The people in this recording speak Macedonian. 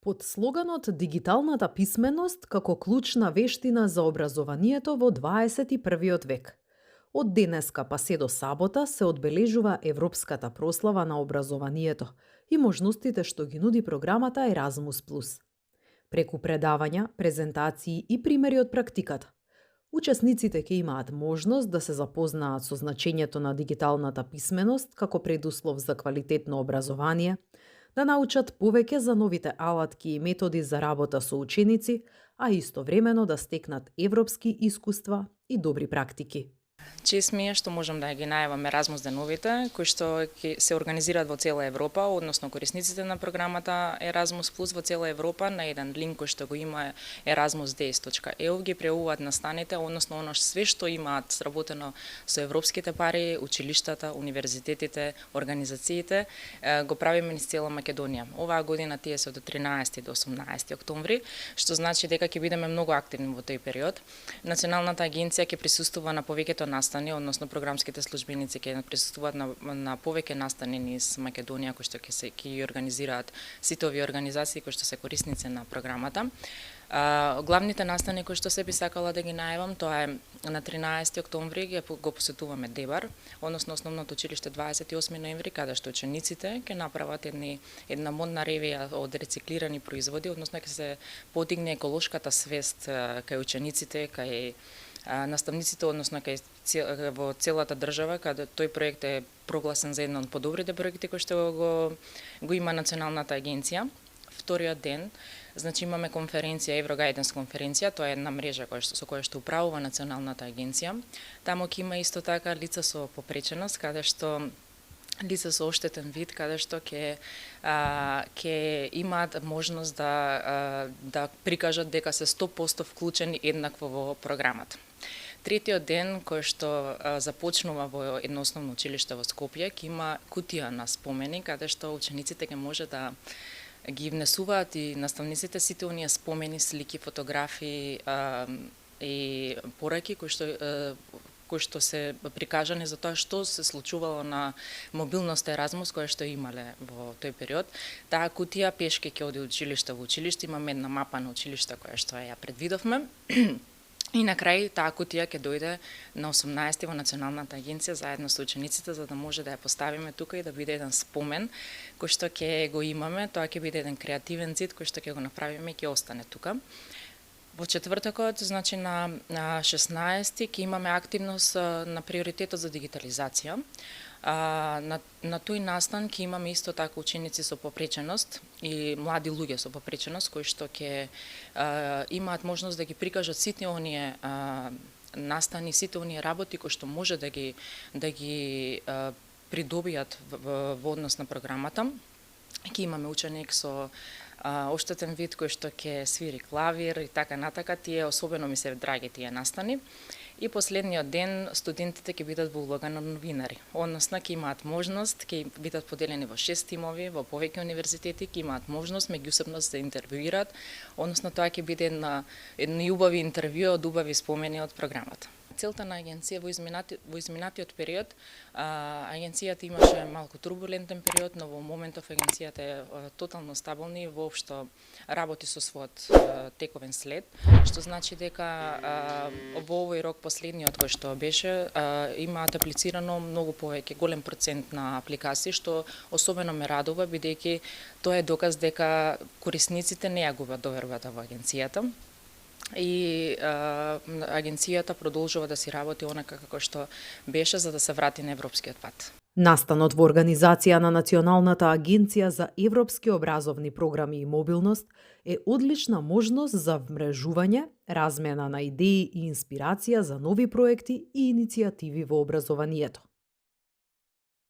Под слоганот «Дигиталната писменост како клучна вештина за образованието во 21. век». Од денеска па се до сабота се одбележува Европската прослава на образованието и можностите што ги нуди програмата Erasmus+. Преку предавања, презентации и примери од практиката, учесниците ќе имаат можност да се запознаат со значењето на дигиталната писменост како предуслов за квалитетно образование, да научат повеќе за новите алатки и методи за работа со ученици, а истовремено да стекнат европски искуства и добри практики. Чест ми е што можам да ги најавам Erasmus деновите, кои што се организираат во цела Европа, односно корисниците на програмата Erasmus Plus во цела Европа на еден линк кој што го има erasmusdays.eu ги преуваат настаните, односно оно све што имаат сработено со европските пари, училиштата, универзитетите, организациите, го правиме низ цела Македонија. Оваа година тие се од 13 до 18 октомври, што значи дека ќе бидеме многу активни во тој период. Националната агенција ќе присуствува на повеќето настани, односно програмските службеници ќе присуствуваат на повеќе настани низ Македонија кои што ќе ги организираат сите овие организации кои што се корисници на програмата. Главните настани кои што се би сакала да ги најавам, тоа е на 13 октомври го посетуваме Дебар, односно основното училиште 28 ноември, каде што учениците ќе направат една модна ревија од рециклирани производи, односно ќе се подигне еколошката свест кај учениците, кај наставниците, односно во целата држава, каде тој проект е прогласен за еден од подобрите проекти кои што го има Националната агенција. Вториот ден, значи имаме конференција, Еврогайденс конференција, тоа е една мрежа со која што управува Националната агенција. Таму ќе има исто така лица со попреченост, каде што лица со оштетен вид, каде што ќе имаат можност да прикажат дека се 100% вклучени еднакво во програмата. Третиот ден, кој што започнува во едно основно училиште во Скопје, ќе има кутија на спомени, каде што учениците ќе може да ги внесуваат и наставниците сите оние спомени, слики, фотографии и пораки кои што се прикажани за тоа што се случувало на мобилноста Erasmus која што имале во тој период. Таа кутија пешки ќе оди од училиште во училиште, имаме една мапа на училиште која што ја предвидовме. И на крај таа кутија ќе дојде на 18 во Националната агенција заедно со учениците за да може да ја поставиме тука и да биде еден спомен кој што ќе го имаме, тоа ќе биде еден креативен зид кој што ќе го направиме и ќе остане тука. Во четвртокот, значи на 16 ќе имаме активност на приоритетот за дигитализација. На тој настан ќе имаме исто така ученици со попреченост и млади луѓе со попреченост кои што ќе имаат можност да ги прикажат сите оние настани, сите оние работи кои што може да ги придобијат во однос на програмата. Ќе имаме ученик со оштетен вид кој што ќе свири клавир и така натака, тие особено ми се драги тие настани. И последниот ден студентите ќе бидат во улога на новинари, односно ќе имаат можност, ќе бидат поделени во 6 тимови, во повеќе универзитети, ќе имаат можност меѓусебно да се интервјуират, односно тоа ќе биде едни убави интервју од убави спомени од програмата. Целта на агенција во изминатиот период, агенцијата имаше малку турбулентен период, но во моментов агенцијата е тотално стабилна и воопшто работи со својот тековен след, што значи дека во овој рок последниот кој што беше, имаат аплицирано многу повеќе, голем процент на апликации, што особено ме радува, бидејќи тоа е доказ дека корисниците не ја губат довербата во агенцијата. И агенцијата продолжува да си работи онака како што беше за да се врати на европскиот пат. Настанот во организација на Националната агенција за европски образовни програми и мобилност е одлична можност за вмрежување, размена на идеи и инспирација за нови проекти и иницијативи во образованието.